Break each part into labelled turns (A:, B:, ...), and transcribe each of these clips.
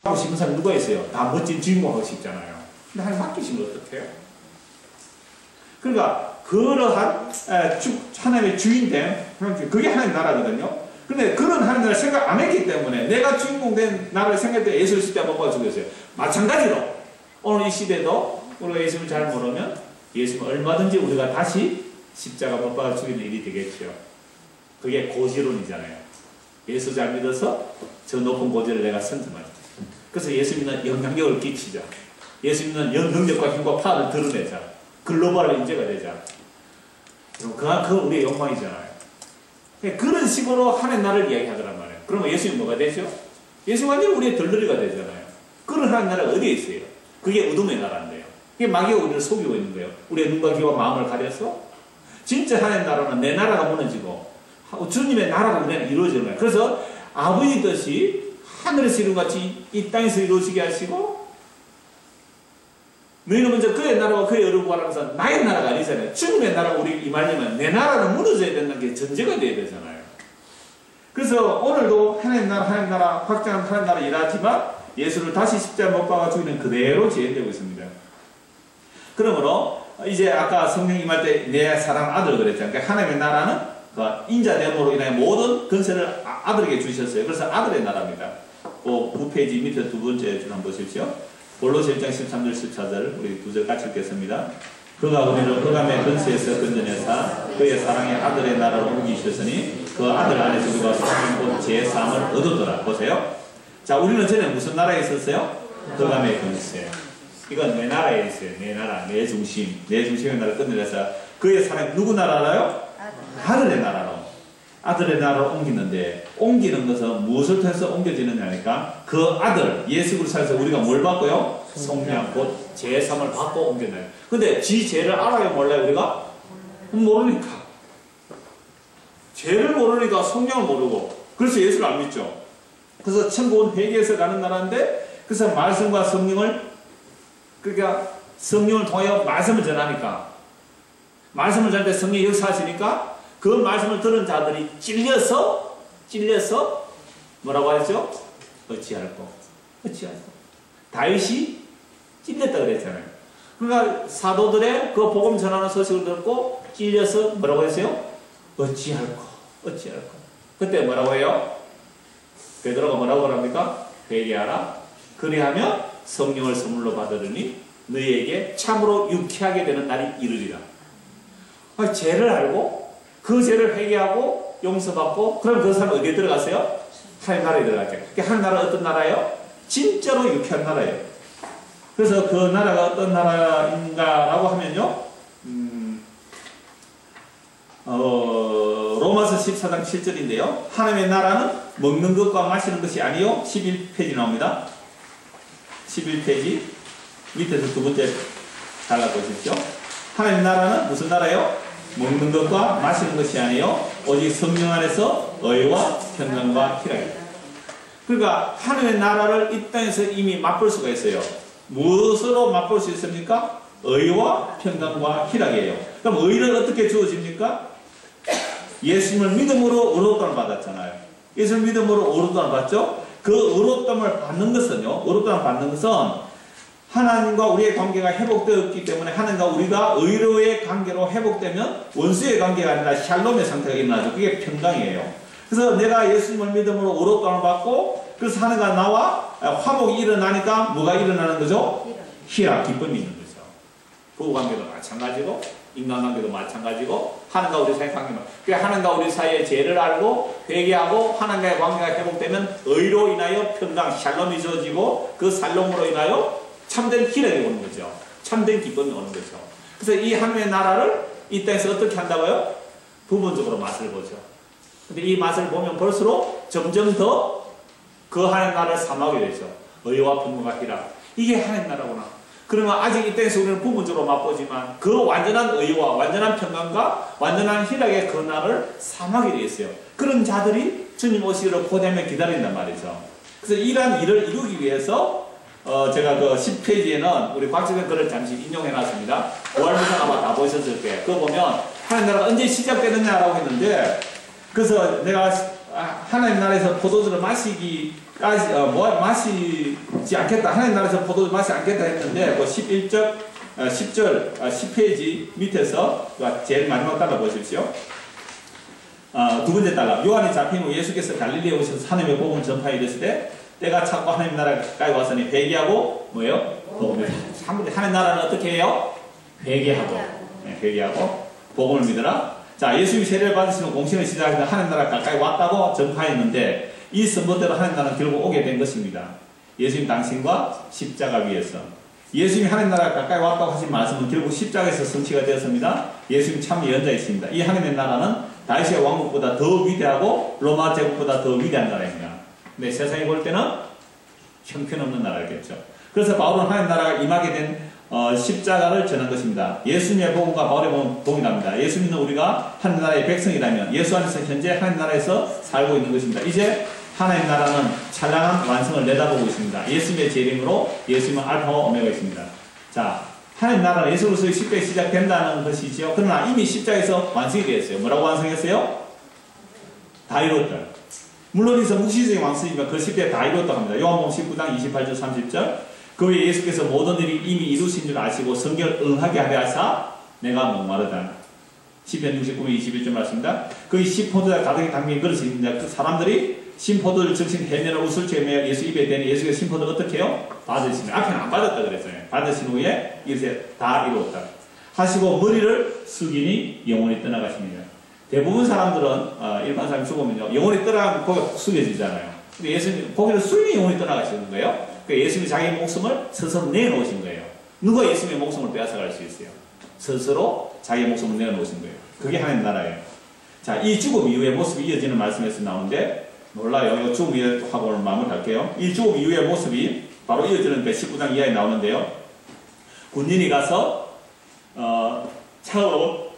A: 하고 싶은 사람 누가 있어요? 다 멋진 주인공 하고 싶잖아요. 근데 하나님 맡기시면 어떡해요? 그러니까 그러한 하나님의 주인됨, 그게 하나님 나라거든요. 근데 그런 하나님 나라를 생각 안 했기 때문에 내가 주인공 된 나라를 생각할 때 예수를 십자가 못 박아 죽였어요. 마찬가지로 오늘 이 시대도 우리가 예수를 잘 모르면 예수는 얼마든지 우리가 다시 십자가 못 박아 죽이는 일이 되겠죠. 그게 고지론이잖아요. 예수 잘 믿어서 저 높은 고지를 내가 선점하죠. 그래서 예수 믿는 영향력을 끼치자. 예수 믿는 능력과 힘과 파워를 드러내자. 글로벌 인재가 되자. 그건 우리의 영광이잖아요. 그런 식으로 하나님 나라를 이야기하더란 말이에요. 그러면 예수님 뭐가 되죠? 예수 완전히 우리의 덜덜이가 되잖아요. 그런 하나님 나라가 어디에 있어요? 그게 어둠의 나라인데요. 그게 마귀가 우리를 속이고 있는 거예요. 우리의 눈과 귀와 마음을 가려서 진짜 하나님 나라는 내 나라가 무너지고 주님의 나라가 우리는 이루어지는 거예요. 그래서 아버지 뜻이 하늘에서 이룬 같이 이 땅에서 이루어지게 하시고 너희는 먼저 그의 나라와 그의 의를 구하라면서 나의 나라가 아니잖아요. 주님의 나라가 우리 임하려면 내 나라는 무너져야 된다는 게 전제가 돼야 되잖아요. 그래서 오늘도 하나님 나라 확장한 하나님 나라 일하지만 예수를 다시 십자가 못 박아 죽이는 그대로 재현되고 있습니다. 그러므로 이제 아까 성령 임할 때 내 사랑 아들 그랬잖아요. 그러니까 하나님의 나라는 그 인자됨으로 인해 모든 건세를 아들에게 주셨어요. 그래서 아들의 나라입니다. 그 9페이지 밑에 두 번째 줄 한번 보십시오. 골로새 1장 13절 14절 우리 두 절 같이 읽겠습니다. 그가 우리를 흑암의 근세에서 건져내사 그의 사랑의 아들의 나라로 옮기셨으니 그 아들 안에서 우리가 곧 제3을 얻었더라. 보세요. 자, 우리는 전에 무슨 나라에 있었어요? 흑암의 근세. 이건 내 나라에 있어요. 내 나라, 내 중심, 내 중심의 나라를 건져내서 그의 사랑이 누구 나라라요? 아들의 나라로. 아들의 나라로 옮기는데 옮기는 것은 무엇을 통해서 옮겨지느냐니까 그 아들 예수 그리스도에서 우리가 뭘 받고요? 성령 곧 제3을 받고 옮겨나요. 근데 지 죄를 알아요 몰라요 우리가? 모르니까. 죄를 모르니까 성령을 모르고 그래서 예수를 안 믿죠. 그래서 천국은 회개해서 가는 나라인데 그래서 말씀과 성령을 그러니까 성령을 통하여 말씀을 전하니까 말씀을 전할 때 성령이 역사하시니까 그 말씀을 들은 자들이 찔려서 뭐라고 하죠? 어찌할꼬. 다윗이 찔렸다 그랬잖아요. 그러니까 사도들의 그 복음 전하는 소식을 듣고 찔려서 뭐라고 했어요? 어찌할꼬. 그때 뭐라고 해요? 베드로가 뭐라고 합니까? 회개하라. 그리하면 성령을 선물로 받으리니 너희에게 참으로 유쾌하게 되는 날이 이르리라. 죄를 알고 그 죄를 회개하고 용서받고 그럼 그 사람은 어디에 들어갔어요? 하나님 나라에 들어갔죠. 하나님 나라 어떤 나라예요? 진짜로 유쾌한 나라예요. 그래서 그 나라가 어떤 나라인가라고 하면요. 로마서 14장 7절인데요. 하나님의 나라는 먹는 것과 마시는 것이 아니요. 11페이지 나옵니다. 11페이지 밑에서 두 번째 잘라보십시오. 하나님의 나라는 무슨 나라예요? 먹는 것과 마시는 것이 아니요 오직 성령 안에서 의와 평강과 희락이다. 그러니까 하나님의 나라를 이 땅에서 이미 맛볼 수가 있어요. 무엇으로 맛볼 수 있습니까? 의와 평강과 희락이에요. 그럼 의는 어떻게 주어집니까? 예수님을 믿음으로 의롭다함을 받았잖아요. 예수님을 믿음으로 의롭다함을 받죠? 그 의롭다함을 받는 것은 하나님과 우리의 관계가 회복되었기 때문에 하나님과 우리가 의로의 관계로 회복되면 원수의 관계가 아니라 샬롬의 상태가 일어나죠. 그게 평강이에요. 그래서 내가 예수님을 믿음으로 의롭다함을 받고 그래서 하나님과 나와 화목이 일어나니까 뭐가 일어나는 거죠? 희락, 기쁨이 있는 거죠. 부부관계도 마찬가지고 인간관계도 마찬가지고 하나님과 우리 사이의 관계만. 그러니까 하나님과 우리 사이의 죄를 알고 회개하고 하나님과의 관계가 회복되면 의로 인하여 평강, 샬롬이 주어지고 그 샬롬으로 인하여 참된 희락이 오는 거죠. 참된 기쁨이 오는 거죠. 그래서 이 하나님의 나라를 이 땅에서 어떻게 한다고요? 부분적으로 맛을 보죠. 근데 이 맛을 보면 볼수록 점점 더 그 하나님의 나라를 삼하게 되죠. 의와 평강과 희락. 이게 하나님의 나라구나. 그러면 아직 이 땅에서 우리는 부분적으로 맛보지만 그 완전한 의와 완전한 평강과 완전한 희락의 그 날을 삼하게 되어 있어요. 그런 자들이 주님 오시기를 고대하며 기다린단 말이죠. 그래서 이러한 일을 이루기 위해서 제가 그 10페이지에는 우리 곽지근 글을 잠시 인용해 놨습니다. 5월부터 아마 다 보셨을 거예요. 그거 보면 하나님 나라가 언제 시작되느냐라고 했는데 그래서 내가 하나님 나라에서 포도주를 마시기 마시지 않겠다. 하나님 나라에서 포도주 마시지 않겠다 했는데, 그 10절, 10페이지 밑에서 제일 마지막 달라 보십시오. 두 번째 달라. 요한이 잡힌 후 예수께서 갈릴리에 오셔서 하나님의 복음을 전파해 이르실 때 때가 찼고 하나님 나라가 가까이 왔으니 회개하고 뭐예요? 복음을. 하나님 나라는 어떻게 해요? 회개하고. 네, 회개하고 복음을 믿어라. 자, 예수님이 세례를 받으시는 공신을 시작해서 하나님 나라가 가까이 왔다고 전파했는데 이 선포대로 하나님 나라는 결국 오게 된 것입니다. 예수님 당신과 십자가 위에서. 예수님이 하나님 나라가 가까이 왔다고 하신 말씀은 결국 십자가에서 성취가 되었습니다. 예수님 참 예언자이십니다. 이 하나님의 나라는 다윗의 왕국보다 더 위대하고 로마 제국보다 더 위대한 나라입니다. 근데 세상이 볼 때는 형편없는 나라겠죠. 그래서 바울은 하나님 나라가 임하게 된 십자가를 전한 것입니다. 예수님의 복음과 바울의 복음은 동일합니다. 예수님은 우리가 하나님 나라의 백성이라면 예수 안에서 현재 하나님 나라에서 살고 있는 것입니다. 이제 하나님 나라는 찬란한 완성을 내다보고 있습니다. 예수님의 재림으로 예수님은 알파와 오메가 있습니다. 자, 하나님 나라는 예수 그리스도의 십자가에 시작된다는 것이지요. 그러나 이미 십자가에서 완성이 되었어요. 뭐라고 완성했어요? 다 이뤘다. 물론 이서 묵시적인 완성이지만 그 십자가에 다 이뤘다고 합니다. 요한복음 19장 28절 30절 그 후에 예수께서 모든 일이 이미 이루신 줄 아시고 성경을 응하게 하려 하사 내가 목마르다. 시편 69편 21절 말씀입니다. 거기 신포도가 가득히 담긴 그릇이 있는데 그 사람들이 신포도를 적신 해면을 웃을 죄며 예수 입에 대니 예수께서 신포도를 어떻게 해요? 받으시면 앞에는 안 받았다 그랬어요. 받으신 후에 이렇게 다 이루었다 하시고 머리를 숙이니 영혼이 떠나가십니다. 대부분 사람들은 일반 사람이 죽으면요 영혼이 떠나가면 고개가 숙여지잖아요. 근데 예수님 고개를 숙이니 영혼이 떠나가시는 거예요. 그러니까 예수님이 자기 목숨을 스스로 내놓으신 거예요. 누가 예수님의 목숨을 빼앗아갈 수 있어요? 스스로 자기 목숨을 내놓으신 거예요. 그게 하나님 나라예요. 자, 이 죽음 이후의 모습이 이어지는 말씀에서 나오는데 몰라요. 이 죽음 이후에 하고 오늘 마무리할게요. 이 죽음 이후의 모습이 바로 이어지는 19장 이하에 나오는데요. 군인이 가서 차로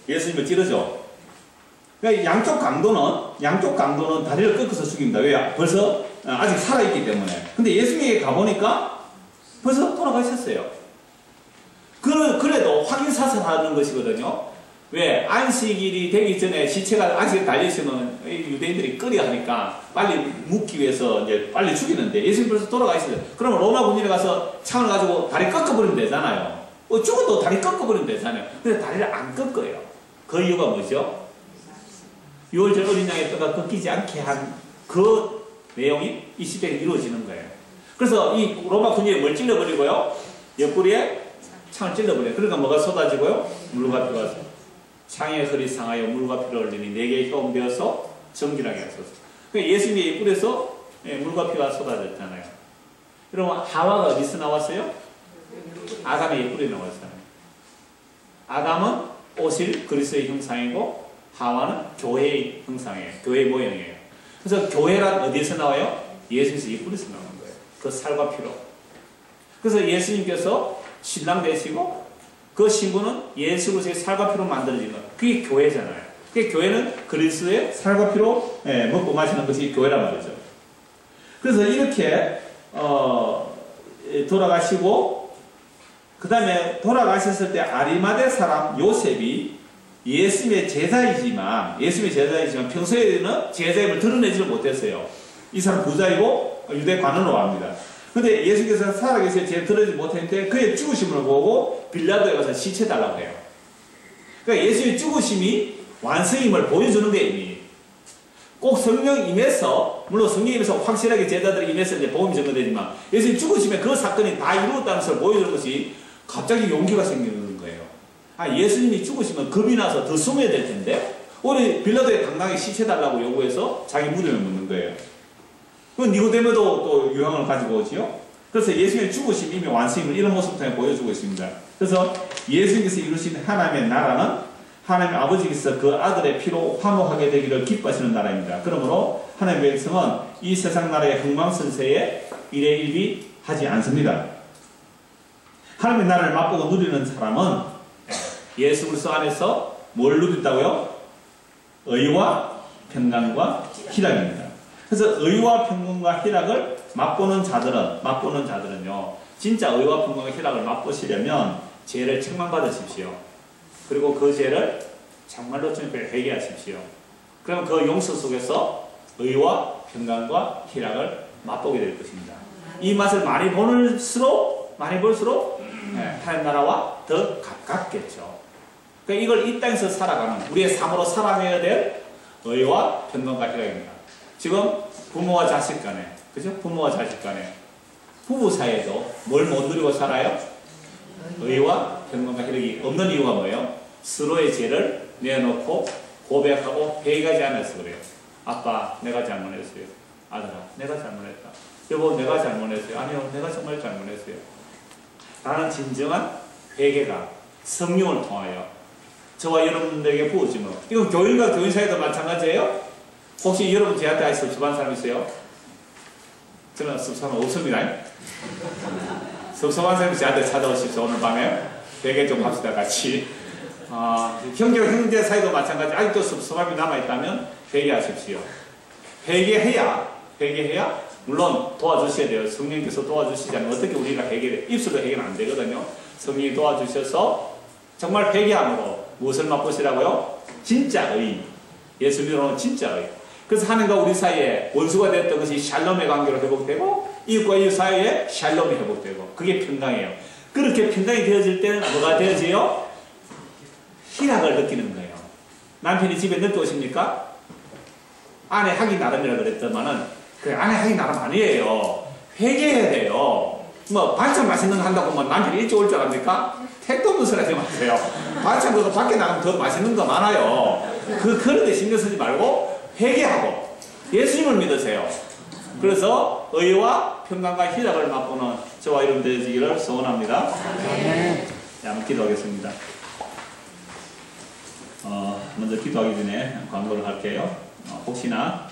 A: 예수님을 찌르죠. 그러니까 양쪽 강도는 다리를 꺾어서 죽입니다. 왜요? 벌써 아직 살아있기 때문에. 근데 예수님에게 가보니까 벌써 돌아가셨어요. 그래도 확인사살하는 것이거든요. 왜? 안식일이 되기 전에 시체가 아직 달려있으면 유대인들이 꺼려 하니까 빨리 묻기 위해서 이제 빨리 죽이는데 예수님 벌써 돌아가셨어요. 그러면 로마 군인에 가서 창을 가지고 다리 꺾어버리면 되잖아요. 죽어도 다리 꺾어버리면 되잖아요. 근데 다리를 안 꺾어요. 그 이유가 뭐죠? 6월절 어린 양의 뼈가 꺾이지 않게 한 그 내용이 이 시대에 이루어지는 거예요. 그래서 이 로마 군인이 뭘 찔러버리고요? 옆구리에 창을 찔러버려요. 그러니까 뭐가 쏟아지고요? 물과 피가 창의 허리 상하여 물과 피를 흘리니 네 개의 똥 되어서 정결하게 하소서. 그러니까 예수님의 옆구리에서 물과 피가 쏟아졌잖아요. 그러면 하와가 어디서 나왔어요? 아담의 옆구리에 나왔잖아요. 아담은 오실 그리스도의 형상이고 하와는 교회의 형상이에요. 교회의 모형이에요. 그래서 교회란 어디에서 나와요? 예수님의 옆구리에서 나오는 거예요. 그 살과 피로. 그래서 예수님께서 신랑 되시고 그 신부는 예수 그리스도의 살과 피로 만들어진 것. 그게 교회잖아요. 그게 교회는 그리스도의 살과 피로 먹고 마시는 것이 교회란 말이죠. 그래서 이렇게 돌아가시고 그 다음에 돌아가셨을 때 아리마대 사람 요셉이 예수님의 제자이지만 평소에는 제자임을 드러내지를 못했어요. 이 사람 부자이고 유대 관원으로 합니다. 근데 예수께서 살아계실 때 드러내지 못했는데 그의 죽으심을 보고 빌라도에 가서 시체 달라고 해요. 그러니까 예수의 죽으심이 완성임을 보여주는 거예요. 이미. 꼭 성령 임해서 물론 성령 임해서 확실하게 제자들이 임해서 이제 복음이 전거되지만 예수의 죽으심에 그 사건이 다 이루었다는 것을 보여주는 것이 갑자기 용기가 생기는 거예요. 예수님이 죽으시면 겁이 나서 더 숨어야 될 텐데 우리 빌라도에 당당히 시체 달라고 요구해서 자기 무덤에 묻는 거예요. 그건 니고데모도 또 유형을 가지고 오지요. 그래서 예수님의 죽으심이 이미 완성임을 이런 모습을 통해 보여주고 있습니다. 그래서 예수님께서 이루신 하나님의 나라는 하나님 아버지께서 그 아들의 피로 화목하게 되기를 기뻐하시는 나라입니다. 그러므로 하나님의 백성은 이 세상 나라의 흥망성쇠에 일희일비하지 않습니다. 하나님의 나라를 맛보고 누리는 사람은 예수 그리스도 안에서 뭘 누린다고요? 의와 평강과 희락입니다. 그래서 의와 평강과 희락을 맛보는 자들은요 진짜 의와 평강과 희락을 맛보시려면 죄를 책망받으십시오. 그리고 그 죄를 정말로 주님께 회개하십시오. 그럼 그 용서 속에서 의와 평강과 희락을 맛보게 될 것입니다. 이 맛을 많이 볼수록 하나님 나라와 더 가깝겠죠. 그러니까 이걸 이 땅에서 살아가는 우리의 삶으로 살아내야 될 의와 평강과 희락입니다. 지금 부모와 자식 간에, 그죠? 부모와 자식 간에, 부부 사이에도 뭘 못 누리고 살아요? 의와 평강과 희락이 없는 이유가 뭐예요? 서로의 죄를 내어놓고 고백하고 회개하지 않아서 그래요. 아빠, 내가 잘못했어요. 아들아, 내가 잘못했다. 여보, 내가 잘못했어요. 아니요, 내가 정말 잘못했어요. 나는 진정한 회개가 성령을 통하여 저와 여러분들에게 부어지면, 이건 교인과 교인 사이도 마찬가지예요. 혹시 여러분 저한테 아직 섭섭한 사람 있어요? 저는 섭섭한 없습니다. 섭섭한 사람이 저한테 찾아오십시오. 오늘 밤에 회개 좀 합시다, 같이. 형제와 형제 사이도 마찬가지. 아직도 섭섭함이 남아있다면 회개하십시오. 회개해야 물론 도와주셔야 돼요. 성령께서 도와주시지 않으면 어떻게 우리가 입술로 회개는 안 되거든요. 성령이 도와주셔서 정말 회개함으로 무엇을 맛보시라고요? 진짜 의. 예수 믿으면 진짜 의. 그래서 하나님과 우리 사이에 원수가 됐던 것이 샬롬의 관계로 회복되고 이웃과 이웃 사이에 샬롬이 회복되고 그게 평강이에요. 그렇게 평강이 되어질 때는 뭐가 되어져요? 희락을 느끼는 거예요. 남편이 집에 늦게 오십니까? 아내 하기 나름이라 그랬더만은 그래, 아내 하기 나름 아니에요. 회개해야 돼요. 뭐 반찬 맛있는 거 한다고 뭐 남편이 일찍 올 줄 압니까? 택도 없는 소리 하지 마세요. 반찬 그거 밖에 나가면 더 맛있는 거 많아요. 그런 데 신경 쓰지 말고 회개하고 예수님을 믿으세요. 그래서 의와 평강과 희락을 맛보는 저와 여러분 되시기를 소원합니다. 네, 한번 기도하겠습니다. 먼저 기도하기 전에 광고를 할게요. 혹시나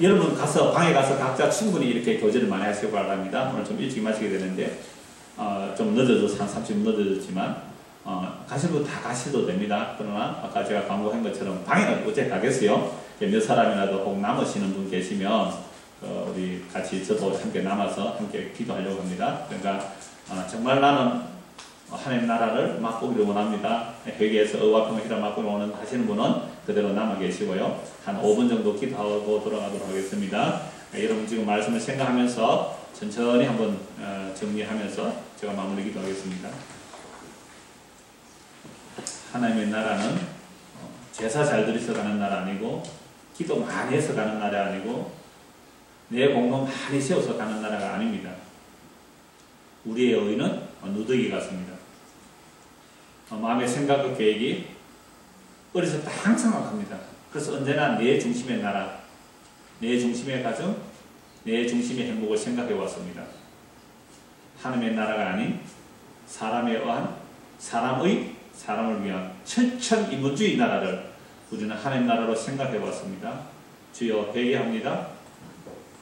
A: 여러분 방에 가서 각자 충분히 이렇게 교제를 많이 하시기 바랍니다. 오늘 좀 일찍 마치게 되는데 좀 늦어져서 한 30분 늦어졌지만 가실 분 다 가셔도 됩니다. 그러나 아까 제가 광고한 것처럼 방에는 어째 가겠어요? 몇 사람이라도 혹 남으시는 분 계시면 우리 같이 저도 함께 남아서 함께 기도하려고 합니다. 그러니까 정말 나는 하나님 나라를 맛보기를 원합니다. 회개에서 의와 평강 희락을 맛보기를 원하는 하시는 분은 그대로 남아 계시고요. 한 5분 정도 기도하고 돌아가도록 하겠습니다. 여러분 지금 말씀을 생각하면서 천천히 한번 정리하면서 제가 마무리 기도하겠습니다. 하나님의 나라는 제사 잘 드려서 가는 나라 아니고 기도 많이 해서 가는 나라 아니고 내 공로 많이 세워서 가는 나라가 아닙니다. 우리의 의는 누더기 같습니다. 마음의 생각과 계획이 어렸을 때 항상 합니다. 그래서 언제나 내 중심의 나라, 내 중심의 가정, 내 중심의 행복을 생각해 왔습니다. 하나님의 나라가 아닌 사람에 의한 사람을 위한 천천인문주의 나라를 우리는 하나님 나라로 생각해 왔습니다. 주여 회개합니다.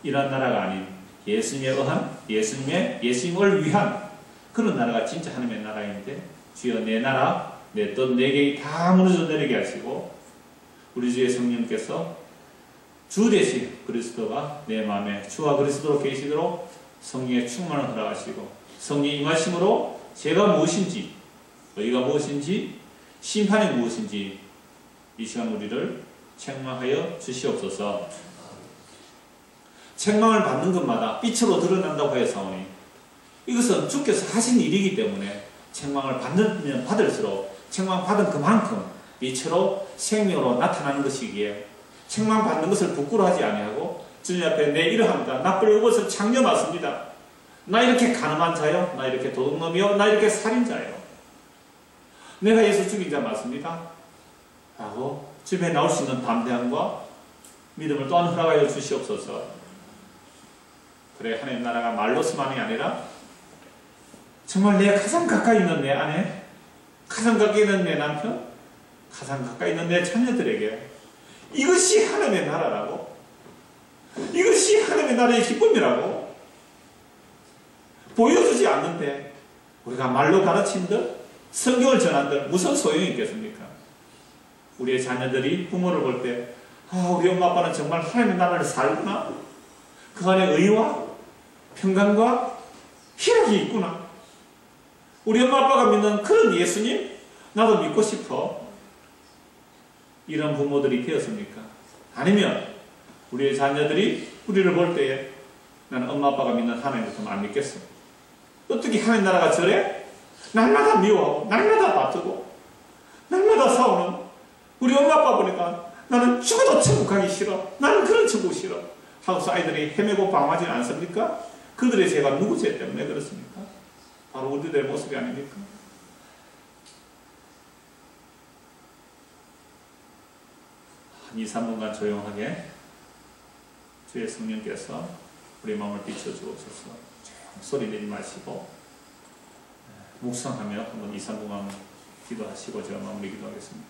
A: 이런 나라가 아닌 예수님에 의한 예수님을 위한 그런 나라가 진짜 하나님의 나라인데 주여 내 나라, 내 뜻, 내 계획이 다 무너져 내리게 하시고 우리 주의 성령께서 주 대신 그리스도가 내 마음에 주와 그리스도로 계시도록 성령의 충만을 허락하시고 성령의 임하심으로 죄가 무엇인지 의가 무엇인지 심판이 무엇인지 이 시간 우리를 책망하여 주시옵소서. 책망을 받는 것마다 빛으로 드러난다고 하였사오니 이것은 주께서 하신 일이기 때문에 책망을 받으면 받을수록 책망받은 그만큼 빛으로 생명으로 나타나는 것이기에 책망받는 것을 부끄러워하지 아니하고 주님 앞에 내 이러합니다. 나쁜 것을 창녀 맞습니다. 나 이렇게 가늠한 자요. 나 이렇게 도둑놈이요. 나 이렇게 살인자요. 내가 예수 죽인 자 맞습니다. 라고 집에 나올 수 있는 담대함과 믿음을 또한 허락하여 주시옵소서. 그래 하나님 나라가 말로서만이 아니라 정말 내 가장 가까이 있는 내 아내, 가장 가까이 있는 내 남편, 가장 가까이 있는 내 자녀들에게 이것이 하나님의 나라라고, 이것이 하나님의 나라의 기쁨이라고 보여주지 않는데 우리가 말로 가르친들 성경을 전한들 무슨 소용이 있겠습니까? 우리의 자녀들이 부모를 볼 때 우리 엄마 아빠는 정말 하나님의 나라를 살구나, 그 안에 의와 평강과 희락이 있구나, 우리 엄마 아빠가 믿는 그런 예수님 나도 믿고 싶어, 이런 부모들이 되었습니까? 아니면 우리의 자녀들이 우리를 볼 때에 나는 엄마 아빠가 믿는 하나님을 좀 안 믿겠어. 어떻게 하나님 나라가 저래? 날마다 미워하고 날마다 다투고 날마다 싸우는 우리 엄마 아빠 보니까 나는 죽어도 천국 가기 싫어. 나는 그런 천국 싫어. 하고서 아이들이 헤매고 방황하지 않습니까? 그들의 죄가 누구 죄 때문에 그렇습니까? 바로 우리들의 모습이 아닙니까? 한 2, 3분간 조용하게 주의 성령께서 우리 마음을 비춰주옵소서. 소리 내지 마시고 묵상하며 한번 2, 3분간 기도하시고 제가 마무리 기도하겠습니다.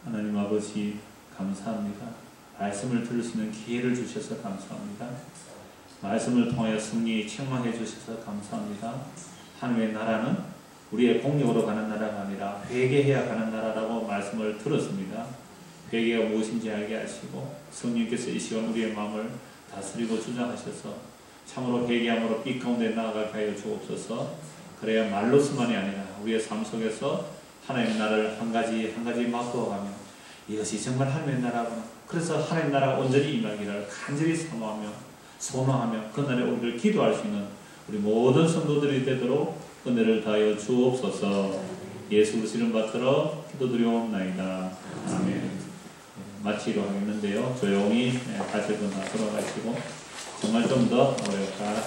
A: 하나님 아버지 감사합니다. 말씀을 들을 수 있는 기회를 주셔서 감사합니다. 말씀을 통하여 승리에 책망해 주셔서 감사합니다. 하나님의 나라는 우리의 공력으로 가는 나라가 아니라 회개해야 가는 나라라고 말씀을 들었습니다. 회개가 무엇인지 알게 하시고 성령께서 이 시간 우리의 마음을 다스리고 주장하셔서 참으로 회개함으로 빛 가운데 나아가게 하여 주옵소서. 그래야 말로서만이 아니라 우리의 삶 속에서 하나님의 나라를 한 가지 한 가지 맛보아가며 이것이 정말 하나님의 나라구나. 그래서 하나님의 나라가 온전히 임하기를 간절히 사모하며 소망하며 그날에 우리를 기도할 수 있는 우리 모든 성도들이 되도록 은혜를 다하여 주옵소서. 예수 그리스도 이름 받들어 기도드리옵나이다. 아멘. 마치기로 하겠는데요. 조용히 가실 분 다 돌아가시고 정말 좀 더 어렵다.